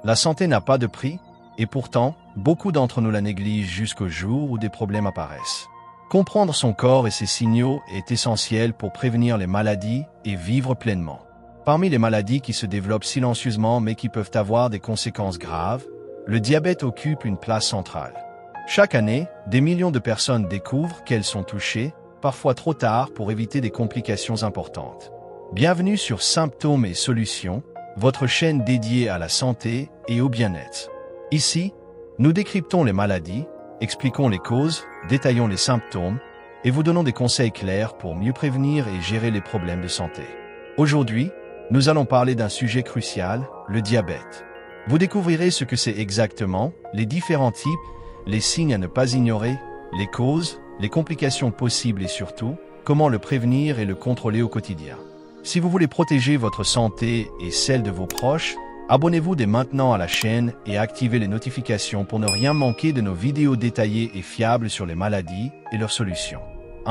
La santé n'a pas de prix, et pourtant, beaucoup d'entre nous la négligent jusqu'au jour où des problèmes apparaissent. Comprendre son corps et ses signaux est essentiel pour prévenir les maladies et vivre pleinement. Parmi les maladies qui se développent silencieusement mais qui peuvent avoir des conséquences graves, le diabète occupe une place centrale. Chaque année, des millions de personnes découvrent qu'elles sont touchées, parfois trop tard pour éviter des complications importantes. Bienvenue sur Symptômes et Solutions, votre chaîne dédiée à la santé et au bien-être. Ici, nous décryptons les maladies, expliquons les causes, détaillons les symptômes et vous donnons des conseils clairs pour mieux prévenir et gérer les problèmes de santé. Aujourd'hui, nous allons parler d'un sujet crucial, le diabète. Vous découvrirez ce que c'est exactement, les différents types, les signes à ne pas ignorer, les causes, les complications possibles et surtout, comment le prévenir et le contrôler au quotidien. Si vous voulez protéger votre santé et celle de vos proches, abonnez-vous dès maintenant à la chaîne et activez les notifications pour ne rien manquer de nos vidéos détaillées et fiables sur les maladies et leurs solutions.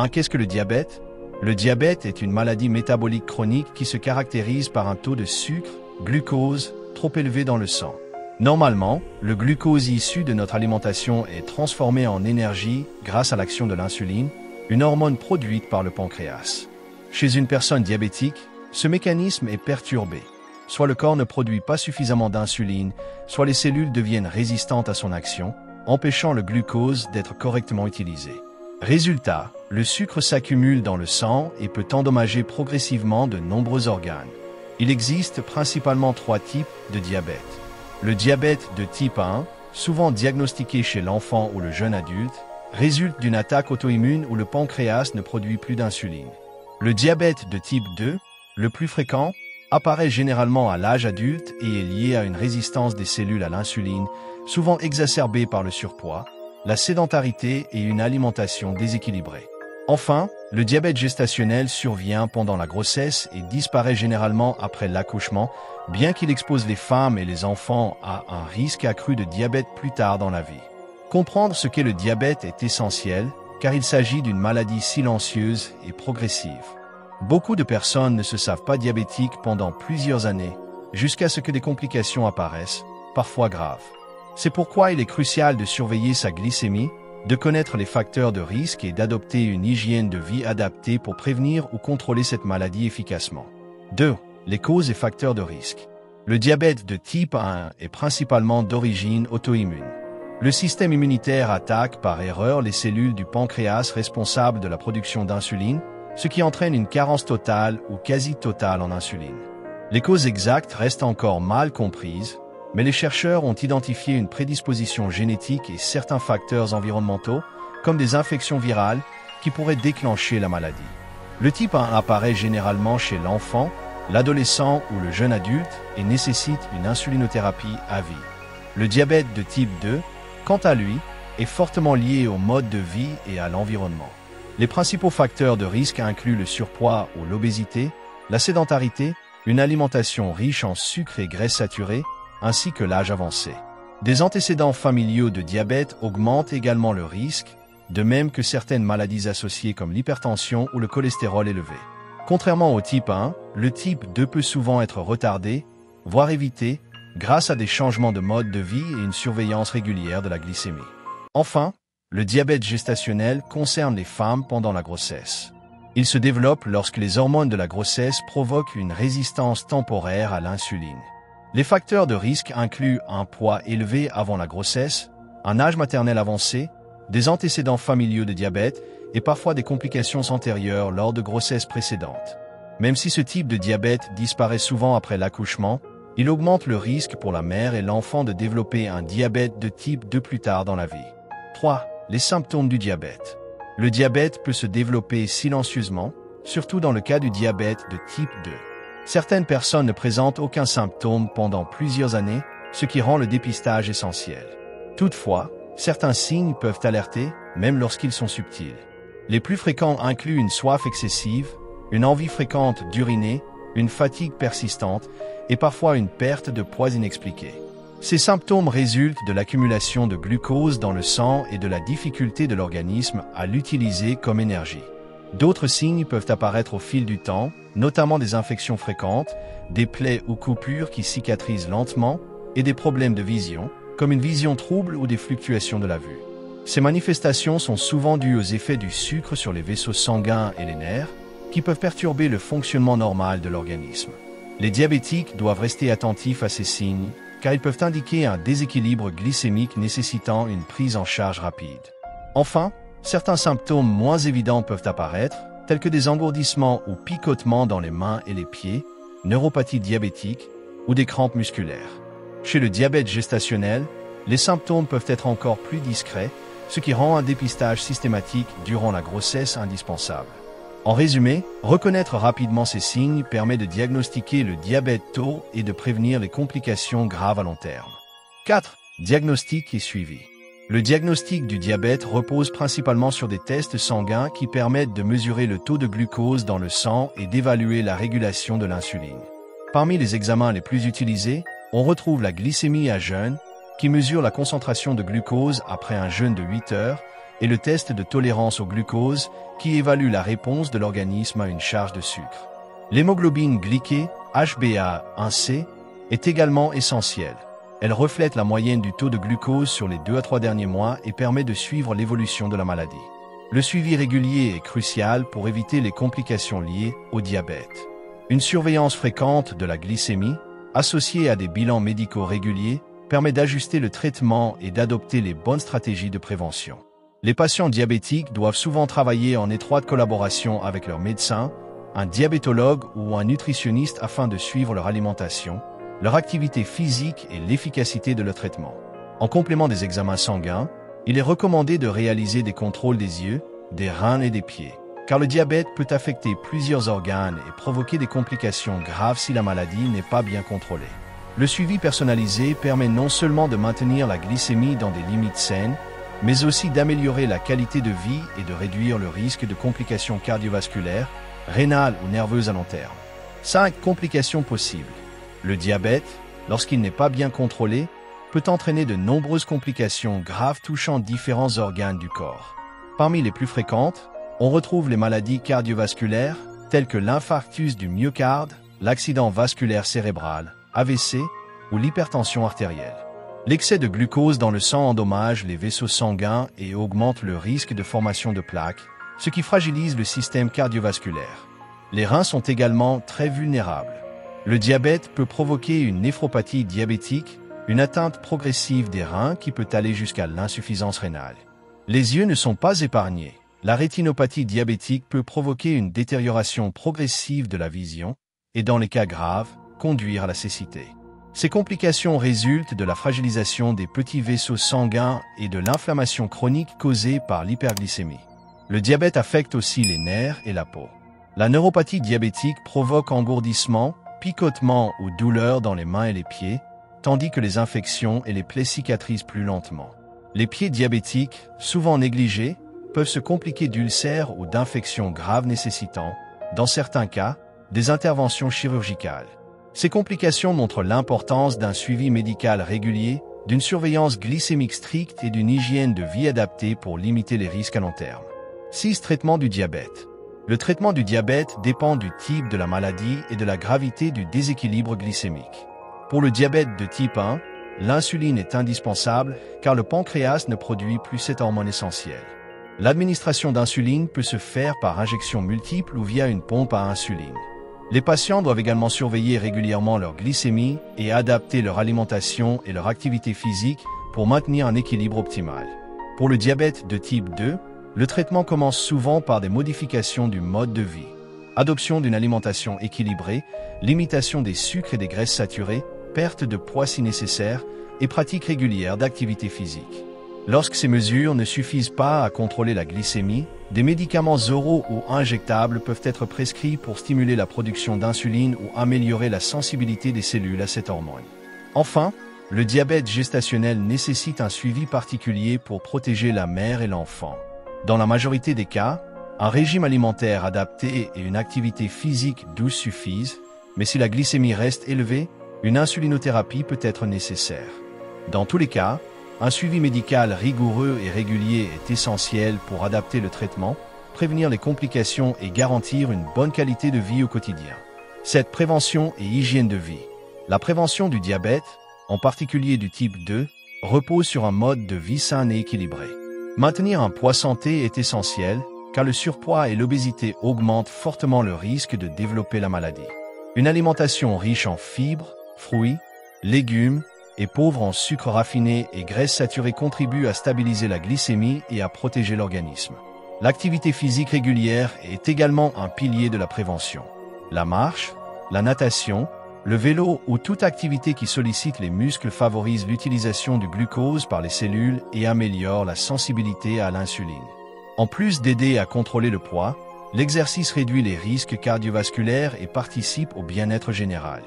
Qu'est-ce que le diabète? Le diabète est une maladie métabolique chronique qui se caractérise par un taux de sucre, glucose, trop élevé dans le sang. Normalement, le glucose issu de notre alimentation est transformé en énergie grâce à l'action de l'insuline, une hormone produite par le pancréas. Chez une personne diabétique, ce mécanisme est perturbé. Soit le corps ne produit pas suffisamment d'insuline, soit les cellules deviennent résistantes à son action, empêchant le glucose d'être correctement utilisé. Résultat, le sucre s'accumule dans le sang et peut endommager progressivement de nombreux organes. Il existe principalement 3 types de diabète. Le diabète de type 1, souvent diagnostiqué chez l'enfant ou le jeune adulte, résulte d'une attaque auto-immune où le pancréas ne produit plus d'insuline. Le diabète de type 2, le plus fréquent, apparaît généralement à l'âge adulte et est lié à une résistance des cellules à l'insuline, souvent exacerbée par le surpoids, la sédentarité et une alimentation déséquilibrée. Enfin, le diabète gestationnel survient pendant la grossesse et disparaît généralement après l'accouchement, bien qu'il expose les femmes et les enfants à un risque accru de diabète plus tard dans la vie. Comprendre ce qu'est le diabète est essentiel, car il s'agit d'une maladie silencieuse et progressive. Beaucoup de personnes ne se savent pas diabétiques pendant plusieurs années, jusqu'à ce que des complications apparaissent, parfois graves. C'est pourquoi il est crucial de surveiller sa glycémie, de connaître les facteurs de risque et d'adopter une hygiène de vie adaptée pour prévenir ou contrôler cette maladie efficacement. 2. Les causes et facteurs de risque. Le diabète de type 1 est principalement d'origine auto-immune. Le système immunitaire attaque par erreur les cellules du pancréas responsables de la production d'insuline, ce qui entraîne une carence totale ou quasi totale en insuline. Les causes exactes restent encore mal comprises, mais les chercheurs ont identifié une prédisposition génétique et certains facteurs environnementaux, comme des infections virales, qui pourraient déclencher la maladie. Le type 1 apparaît généralement chez l'enfant, l'adolescent ou le jeune adulte et nécessite une insulinothérapie à vie. Le diabète de type 2, quant à lui, est fortement lié au mode de vie et à l'environnement. Les principaux facteurs de risque incluent le surpoids ou l'obésité, la sédentarité, une alimentation riche en sucre et graisses saturées, ainsi que l'âge avancé. Des antécédents familiaux de diabète augmentent également le risque, de même que certaines maladies associées comme l'hypertension ou le cholestérol élevé. Contrairement au type 1, le type 2 peut souvent être retardé, voire évité, grâce à des changements de mode de vie et une surveillance régulière de la glycémie. Enfin, le diabète gestationnel concerne les femmes pendant la grossesse. Il se développe lorsque les hormones de la grossesse provoquent une résistance temporaire à l'insuline. Les facteurs de risque incluent un poids élevé avant la grossesse, un âge maternel avancé, des antécédents familiaux de diabète et parfois des complications antérieures lors de grossesses précédentes. Même si ce type de diabète disparaît souvent après l'accouchement, il augmente le risque pour la mère et l'enfant de développer un diabète de type 2 plus tard dans la vie. 3. Les symptômes du diabète. Le diabète peut se développer silencieusement, surtout dans le cas du diabète de type 2. Certaines personnes ne présentent aucun symptôme pendant plusieurs années, ce qui rend le dépistage essentiel. Toutefois, certains signes peuvent alerter, même lorsqu'ils sont subtils. Les plus fréquents incluent une soif excessive, une envie fréquente d'uriner, une fatigue persistante et parfois une perte de poids inexpliquée. Ces symptômes résultent de l'accumulation de glucose dans le sang et de la difficulté de l'organisme à l'utiliser comme énergie. D'autres signes peuvent apparaître au fil du temps, notamment des infections fréquentes, des plaies ou coupures qui cicatrisent lentement, et des problèmes de vision, comme une vision trouble ou des fluctuations de la vue. Ces manifestations sont souvent dues aux effets du sucre sur les vaisseaux sanguins et les nerfs, qui peuvent perturber le fonctionnement normal de l'organisme. Les diabétiques doivent rester attentifs à ces signes, car ils peuvent indiquer un déséquilibre glycémique nécessitant une prise en charge rapide. Enfin, certains symptômes moins évidents peuvent apparaître, tels que des engourdissements ou picotements dans les mains et les pieds, neuropathie diabétique ou des crampes musculaires. Chez le diabète gestationnel, les symptômes peuvent être encore plus discrets, ce qui rend un dépistage systématique durant la grossesse indispensable. En résumé, reconnaître rapidement ces signes permet de diagnostiquer le diabète tôt et de prévenir les complications graves à long terme. 4. Diagnostic et suivi. Le diagnostic du diabète repose principalement sur des tests sanguins qui permettent de mesurer le taux de glucose dans le sang et d'évaluer la régulation de l'insuline. Parmi les examens les plus utilisés, on retrouve la glycémie à jeûne, qui mesure la concentration de glucose après un jeûne de 8 heures, et le test de tolérance au glucose, qui évalue la réponse de l'organisme à une charge de sucre. L'hémoglobine glyquée, HbA1c, est également essentielle. Elle reflète la moyenne du taux de glucose sur les 2 à 3 derniers mois et permet de suivre l'évolution de la maladie. Le suivi régulier est crucial pour éviter les complications liées au diabète. Une surveillance fréquente de la glycémie, associée à des bilans médicaux réguliers, permet d'ajuster le traitement et d'adopter les bonnes stratégies de prévention. Les patients diabétiques doivent souvent travailler en étroite collaboration avec leur médecin, un diabétologue ou un nutritionniste afin de suivre leur alimentation, leur activité physique et l'efficacité de leur traitement. En complément des examens sanguins, il est recommandé de réaliser des contrôles des yeux, des reins et des pieds, car le diabète peut affecter plusieurs organes et provoquer des complications graves si la maladie n'est pas bien contrôlée. Le suivi personnalisé permet non seulement de maintenir la glycémie dans des limites saines, mais aussi d'améliorer la qualité de vie et de réduire le risque de complications cardiovasculaires, rénales ou nerveuses à long terme. 5 complications possibles. Le diabète, lorsqu'il n'est pas bien contrôlé, peut entraîner de nombreuses complications graves touchant différents organes du corps. Parmi les plus fréquentes, on retrouve les maladies cardiovasculaires, telles que l'infarctus du myocarde, l'accident vasculaire cérébral, AVC ou l'hypertension artérielle. L'excès de glucose dans le sang endommage les vaisseaux sanguins et augmente le risque de formation de plaques, ce qui fragilise le système cardiovasculaire. Les reins sont également très vulnérables. Le diabète peut provoquer une néphropathie diabétique, une atteinte progressive des reins qui peut aller jusqu'à l'insuffisance rénale. Les yeux ne sont pas épargnés. La rétinopathie diabétique peut provoquer une détérioration progressive de la vision et, dans les cas graves, conduire à la cécité. Ces complications résultent de la fragilisation des petits vaisseaux sanguins et de l'inflammation chronique causée par l'hyperglycémie. Le diabète affecte aussi les nerfs et la peau. La neuropathie diabétique provoque engourdissement, picotement ou douleurs dans les mains et les pieds, tandis que les infections et les plaies cicatrisent plus lentement. Les pieds diabétiques, souvent négligés, peuvent se compliquer d'ulcères ou d'infections graves nécessitant, dans certains cas, des interventions chirurgicales. Ces complications montrent l'importance d'un suivi médical régulier, d'une surveillance glycémique stricte et d'une hygiène de vie adaptée pour limiter les risques à long terme. 6. Traitement du diabète. Le traitement du diabète dépend du type de la maladie et de la gravité du déséquilibre glycémique. Pour le diabète de type 1, l'insuline est indispensable car le pancréas ne produit plus cette hormone essentielle. L'administration d'insuline peut se faire par injection multiple ou via une pompe à insuline. Les patients doivent également surveiller régulièrement leur glycémie et adapter leur alimentation et leur activité physique pour maintenir un équilibre optimal. Pour le diabète de type 2, le traitement commence souvent par des modifications du mode de vie. Adoption d'une alimentation équilibrée, limitation des sucres et des graisses saturées, perte de poids si nécessaire et pratique régulière d'activité physique. Lorsque ces mesures ne suffisent pas à contrôler la glycémie, des médicaments oraux ou injectables peuvent être prescrits pour stimuler la production d'insuline ou améliorer la sensibilité des cellules à cette hormone. Enfin, le diabète gestationnel nécessite un suivi particulier pour protéger la mère et l'enfant. Dans la majorité des cas, un régime alimentaire adapté et une activité physique douce suffisent, mais si la glycémie reste élevée, une insulinothérapie peut être nécessaire. Dans tous les cas, un suivi médical rigoureux et régulier est essentiel pour adapter le traitement, prévenir les complications et garantir une bonne qualité de vie au quotidien. Cette prévention et hygiène de vie. La prévention du diabète, en particulier du type 2, repose sur un mode de vie sain et équilibré. Maintenir un poids santé est essentiel, car le surpoids et l'obésité augmentent fortement le risque de développer la maladie. Une alimentation riche en fibres, fruits, légumes et pauvre en sucre raffiné et graisses saturées contribue à stabiliser la glycémie et à protéger l'organisme. L'activité physique régulière est également un pilier de la prévention. La marche, la natation, le vélo ou toute activité qui sollicite les muscles favorise l'utilisation du glucose par les cellules et améliore la sensibilité à l'insuline. En plus d'aider à contrôler le poids, l'exercice réduit les risques cardiovasculaires et participe au bien-être général.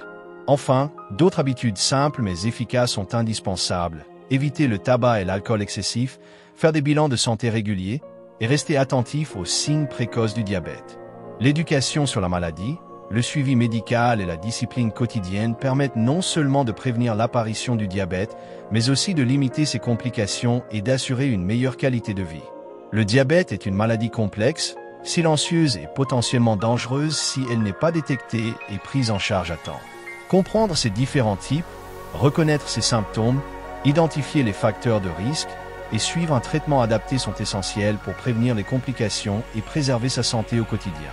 Enfin, d'autres habitudes simples mais efficaces sont indispensables. Éviter le tabac et l'alcool excessif, faire des bilans de santé réguliers et rester attentif aux signes précoces du diabète. L'éducation sur la maladie, le suivi médical et la discipline quotidienne permettent non seulement de prévenir l'apparition du diabète, mais aussi de limiter ses complications et d'assurer une meilleure qualité de vie. Le diabète est une maladie complexe, silencieuse et potentiellement dangereuse si elle n'est pas détectée et prise en charge à temps. Comprendre ces différents types, reconnaître ses symptômes, identifier les facteurs de risque et suivre un traitement adapté sont essentiels pour prévenir les complications et préserver sa santé au quotidien.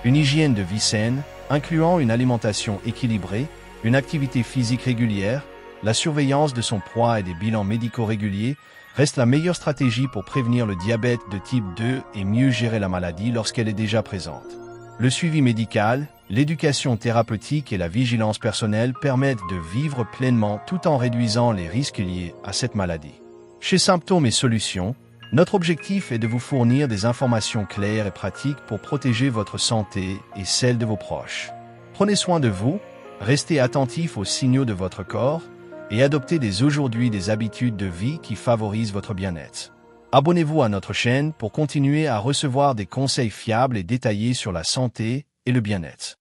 Une hygiène de vie saine, incluant une alimentation équilibrée, une activité physique régulière, la surveillance de son poids et des bilans médicaux réguliers, reste la meilleure stratégie pour prévenir le diabète de type 2 et mieux gérer la maladie lorsqu'elle est déjà présente. Le suivi médical, l'éducation thérapeutique et la vigilance personnelle permettent de vivre pleinement tout en réduisant les risques liés à cette maladie. Chez Symptômes et Solutions, notre objectif est de vous fournir des informations claires et pratiques pour protéger votre santé et celle de vos proches. Prenez soin de vous, restez attentifs aux signaux de votre corps et adoptez dès aujourd'hui des habitudes de vie qui favorisent votre bien-être. Abonnez-vous à notre chaîne pour continuer à recevoir des conseils fiables et détaillés sur la santé et le bien-être.